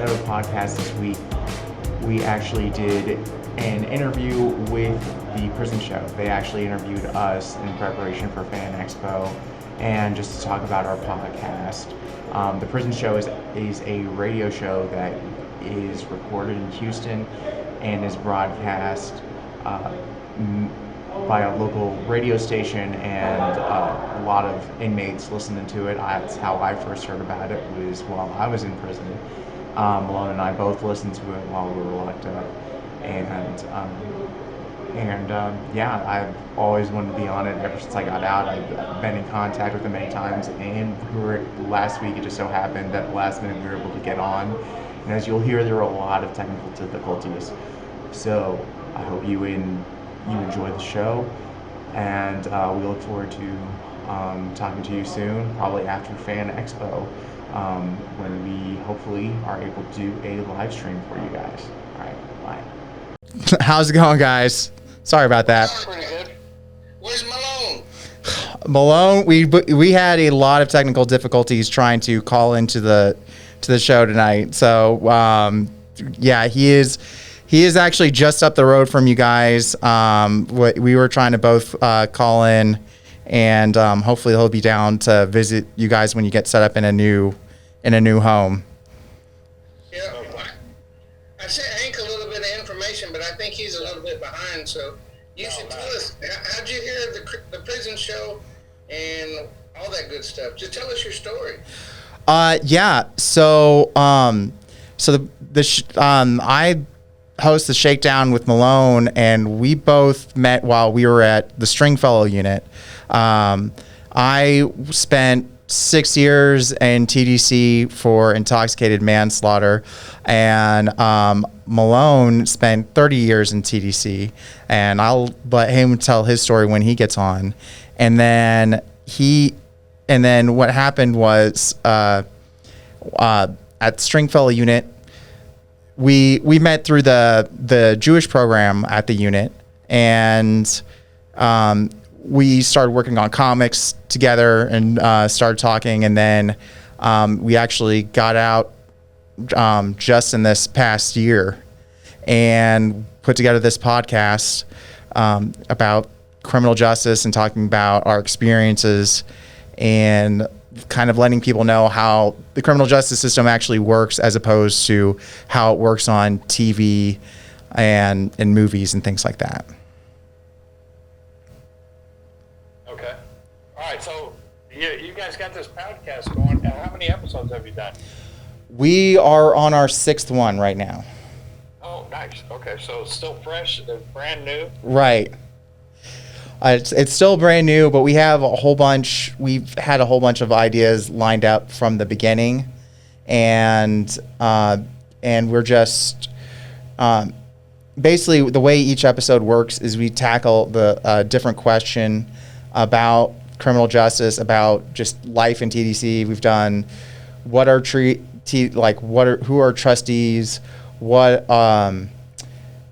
Shadow podcast this week, we actually did an interview with the prison show. They actually interviewed us in preparation for Fan Expo and just to talk about our podcast. The prison show is a radio show that is recorded in Houston and is broadcast by a local radio station, and a lot of inmates listening to it. That's how I first heard about it, was while I was in prison. Malone and I both listened to it while we were locked up, and yeah, I've always wanted to be on it ever since I got out. I've been in contact with them many times, and last week it just so happened that last minute we were able to get on. And as you'll hear, there are a lot of technical difficulties. So I hope you enjoy the show, and we look forward to talking to you soon, probably after Fan Expo, when we hopefully are able to do a live stream for you guys. All right, bye. How's it going, guys? Sorry about that. Pretty good. Where's Malone? Malone, we had a lot of technical difficulties trying to call into the show tonight. So yeah, he is actually just up the road from you guys. We were trying to both call in, and hopefully he'll be down to visit you guys when you get set up in a new home. Yeah, I sent Hank a little bit of information, but I think he's a little bit behind. So you should tell us, how'd you hear the prison show and all that good stuff? Just tell us your story. Yeah. So I host the Shakedown with Malone, and we both met while we were at the Stringfellow unit. I spent 6 years in TDC for intoxicated manslaughter, and Malone spent 30 years in TDC, and I'll let him tell his story when he gets on. And then what happened was at Stringfellow unit, we met through the Jewish program at the unit, and we started working on comics together and started talking, and then we actually got out just in this past year and put together this podcast about criminal justice and talking about our experiences and kind of letting people know how the criminal justice system actually works as opposed to how it works on TV and in movies and things like that. Okay. All right. So you guys got this podcast going. How many episodes have you done? We are on our 6th one right now. Oh, nice. Okay. So it's still fresh, brand new. Right. It's still brand new, but we've had a whole bunch of ideas lined up from the beginning, and we're just basically, the way each episode works is we tackle the different question about criminal justice, about just life in TDC. We've done who are trustees, what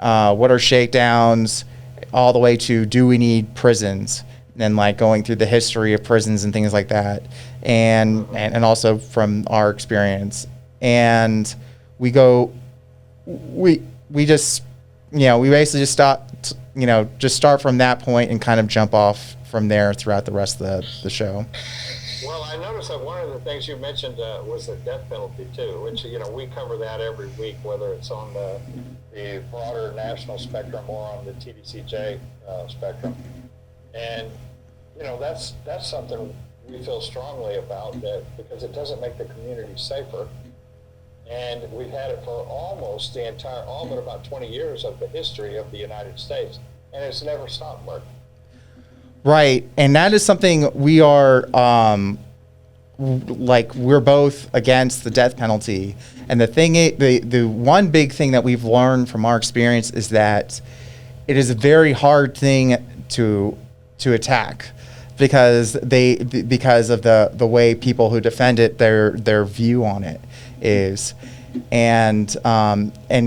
are shakedowns, all the way to do we need prisons, and like going through the history of prisons and things like that, and also from our experience. And we basically just start from that point and kind of jump off from there throughout the rest of the show. Well, I noticed that one of the things you mentioned was the death penalty too, which we cover that every week, whether it's on the broader national spectrum or on the TDCJ spectrum. And that's something we feel strongly about, that because it doesn't make the community safer. And we've had it for almost all but about 20 years of the history of the United States, and it's never stopped working. Right, and that is something we are, we're both against the death penalty. And the one big thing that we've learned from our experience is that it is a very hard thing to attack, because of the way people who defend it, their view on it is, and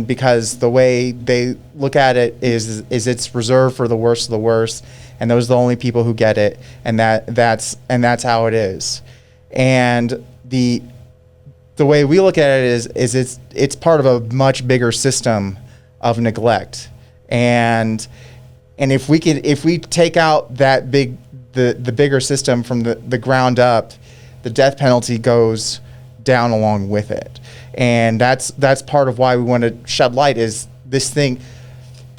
because the way they look at it is it's reserved for the worst of the worst, and those are the only people who get it, and that's how it is. And the way we look at it is it's part of a much bigger system of neglect, and if we take out that the bigger system from the ground up, the death penalty goes down along with it, and that's part of why we want to shed light is this thing.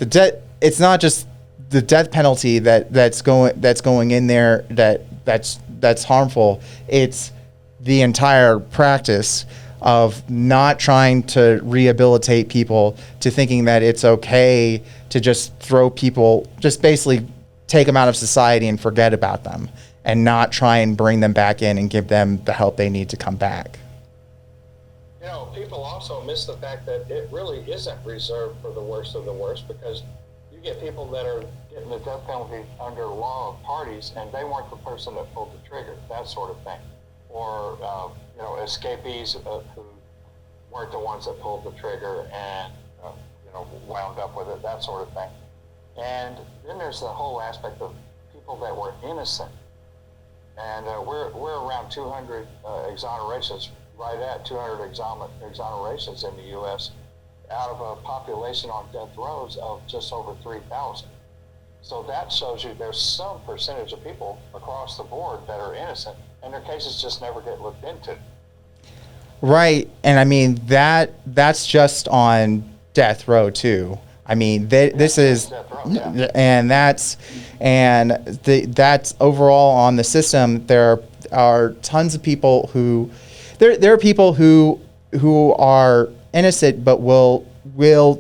It's not just the death penalty that's going in there that's harmful. It's the entire practice of not trying to rehabilitate people, to thinking that it's okay to just throw people, just basically take them out of society and forget about them, and not try and bring them back in and give them the help they need to come back. You know, people also miss the fact that it really isn't reserved for the worst of the worst, because you get people that are getting the death penalty under law of parties, and they weren't the person that pulled the trigger, that sort of thing. Or, you know, escapees who weren't the ones that pulled the trigger and, you know, wound up with it, that sort of thing. And then there's the whole aspect of people that were innocent. And we're around 200 exonerations, right at 200 exonerations in the U.S. out of a population on death rows of just over 3,000. So that shows you there's some percentage of people across the board that are innocent, and their cases just never get looked into. Right, and I mean that's just on death row too. I mean this is, and that's overall on the system. There are tons of people who there are people who are innocent but will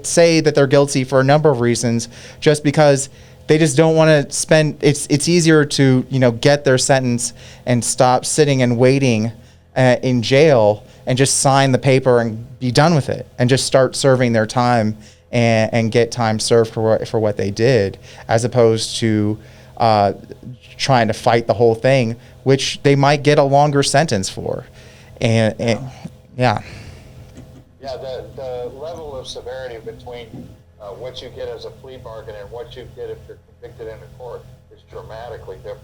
say that they're guilty for a number of reasons, just because they just don't want to spend. It's easier to, you know, get their sentence and stop sitting and waiting in jail and just sign the paper and be done with it, and just start serving their time and get time served for what they did, as opposed to trying to fight the whole thing, which they might get a longer sentence for. And yeah. Yeah, the level of severity between what you get as a plea bargain and what you get if you're convicted in a court is dramatically different.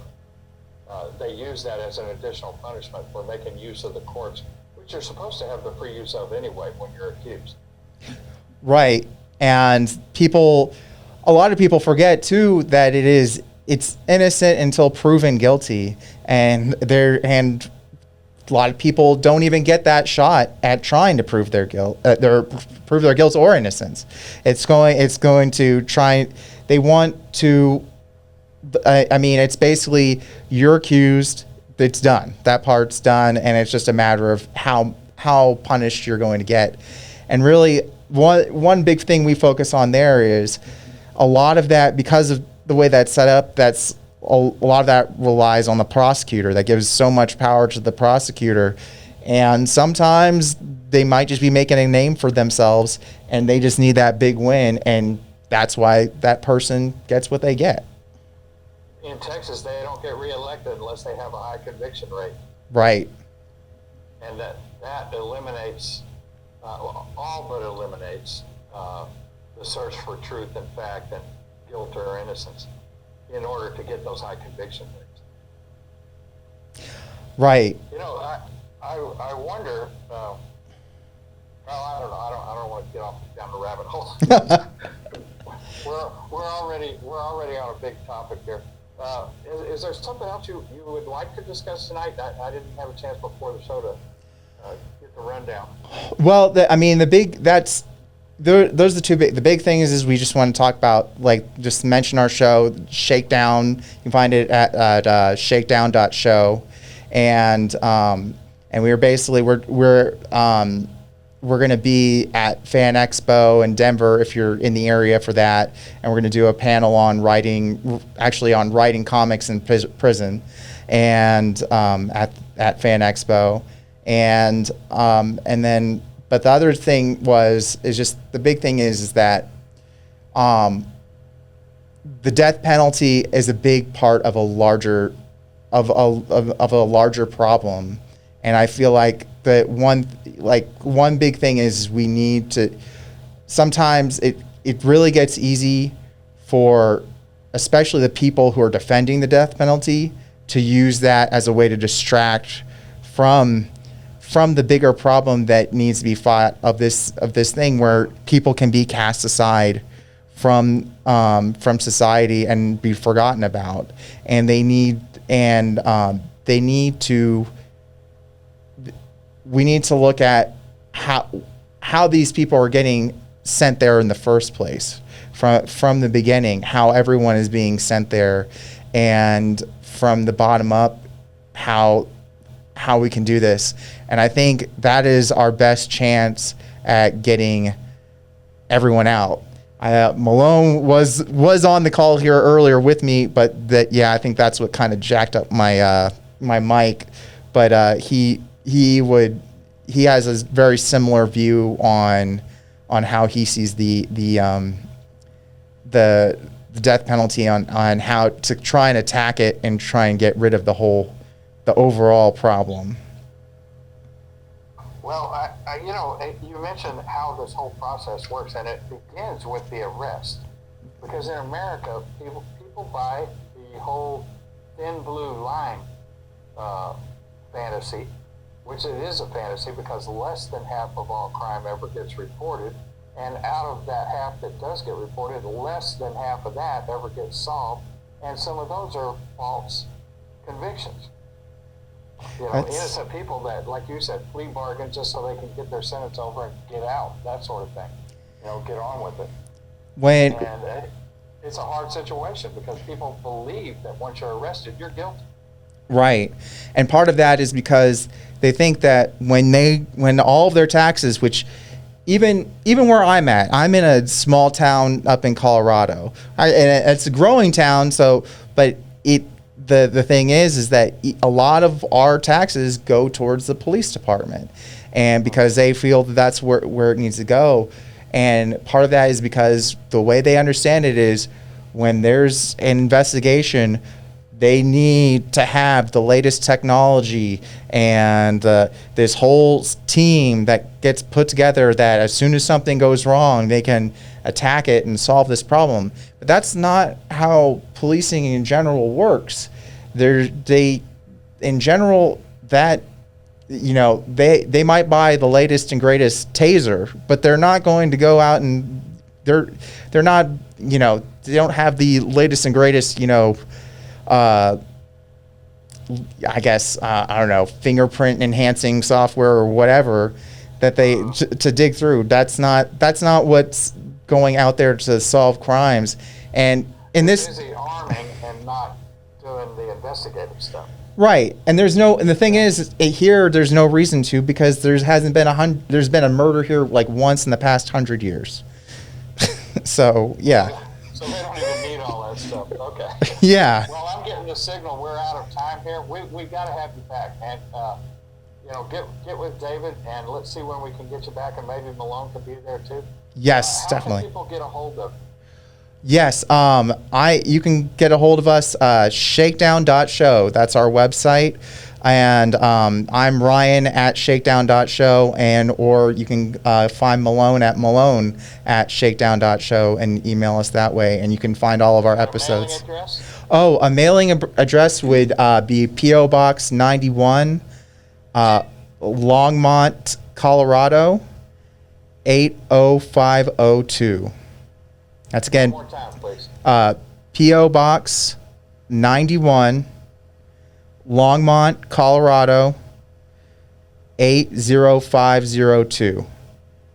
They use that as an additional punishment for making use of the courts, which you're supposed to have the free use of anyway when you're accused. Right. And a lot of people forget too that it's innocent until proven guilty, and a lot of people don't even get that shot at trying to prove their guilt, prove their guilt or innocence. It's going to try. They want to. I mean, it's basically you're accused. It's done. That part's done, and it's just a matter of how punished you're going to get. And really, one big thing we focus on there is a lot of that, because of the way that's set up. That's a lot of that relies on the prosecutor. That gives so much power to the prosecutor, and sometimes they might just be making a name for themselves, and they just need that big win, and that's why that person gets what they get. In Texas, they don't get reelected unless they have a high conviction rate. Right. And that eliminates, all but eliminates, the search for truth and fact and guilt or innocence in order to get those high conviction rates. Right. You know, I wonder. Well, I don't know. I don't want to get off down the rabbit hole. we're already on a big topic here. Is there something else you would like to discuss tonight? I didn't have a chance before the show to get the rundown. Well, those are the two big. The big thing is we just want to talk about, like, just mention our show, Shakedown. You can find it at shakedown.show, and we're going to be at Fan Expo in Denver if you're in the area for that, and we're going to do a panel on writing comics in prison, and at Fan Expo, and then. But the other thing is the big thing is that the death penalty is a big part of a larger problem, and I feel like that one big thing is we need to. Sometimes it really gets easy for especially the people who are defending the death penalty to use that as a way to distract from from the bigger problem that needs to be fought of this thing where people can be cast aside from society and be forgotten about, and they need to. We need to look at how these people are getting sent there in the first place, from the beginning, how everyone is being sent there, and from the bottom up, how we can do this. And I think that is our best chance at getting everyone out. Malone was on the call here earlier with me, but I think that's what kind of jacked up my my mic. But he has a very similar view on how he sees the death penalty, on how to try and attack it and try and get rid of the overall problem. Well, you mentioned how this whole process works, and it begins with the arrest. Because in America, people buy the whole thin blue line fantasy, which it is a fantasy because less than half of all crime ever gets reported. And out of that half that does get reported, less than half of that ever gets solved. And some of those are false convictions. Innocent people that, like you said, plea bargain just so they can get their sentence over and get out, that sort of thing. Get on with it. And it's a hard situation because people believe that once you're arrested, you're guilty. Right. And part of that is because they think that when all of their taxes, which even where I'm at, I'm in a small town up in Colorado, and it's a growing town. But the thing is that a lot of our taxes go towards the police department, and because they feel that that's where it needs to go. And part of that is because the way they understand it is when there's an investigation, they need to have the latest technology and this whole team that gets put together that as soon as something goes wrong, they can attack it and solve this problem. But that's not how policing in general works. They might buy the latest and greatest taser, but they're not going to go out and they're not, they don't have the latest and greatest, I guess, I don't know, fingerprint enhancing software or whatever that they to dig through. That's not what's going out there to solve crimes. And in this, busy arming and not doing the investigative stuff. Right. And the thing is here there's no reason to, because there's been a murder here like once in the past 100 years. So, yeah. So they don't even need all that stuff. Okay. Yeah. Well, I'm getting the signal we're out of time here. We've got to have you back, man. Get with David, and let's see when we can get you back, and maybe Malone can be there too. Yes, how definitely. How can people get a hold of you? Yes, you can get a hold of us, shakedown.show. That's our website. And I'm Ryan at shakedown.show, or you can find Malone at shakedown.show and email us that way, and you can find all of our episodes. Mailing address? Oh, a mailing address would be P.O. Box 91, Longmont, Colorado, 80502. That's again, one more time, please. P.O. Box 91, Longmont, Colorado, 80502.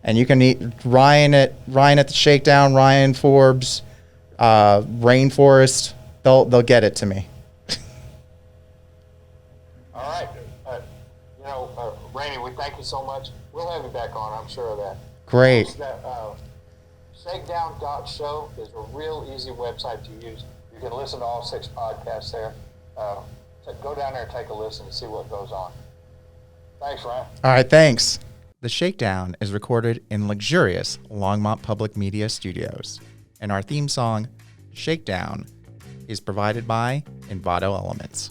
And you can meet Ryan at the Shakedown, Ryan Forbes, Rainforest. They'll get it to me. All right. Rainey, we thank you so much. We'll have you back on, I'm sure of that. Great. Shakedown.show is a real easy website to use. You can listen to all 6 podcasts there. Go down there and take a listen and see what goes on. Thanks, Ryan. All right, thanks. The Shakedown is recorded in luxurious Longmont Public Media Studios, and our theme song, Shakedown, is provided by Envato Elements.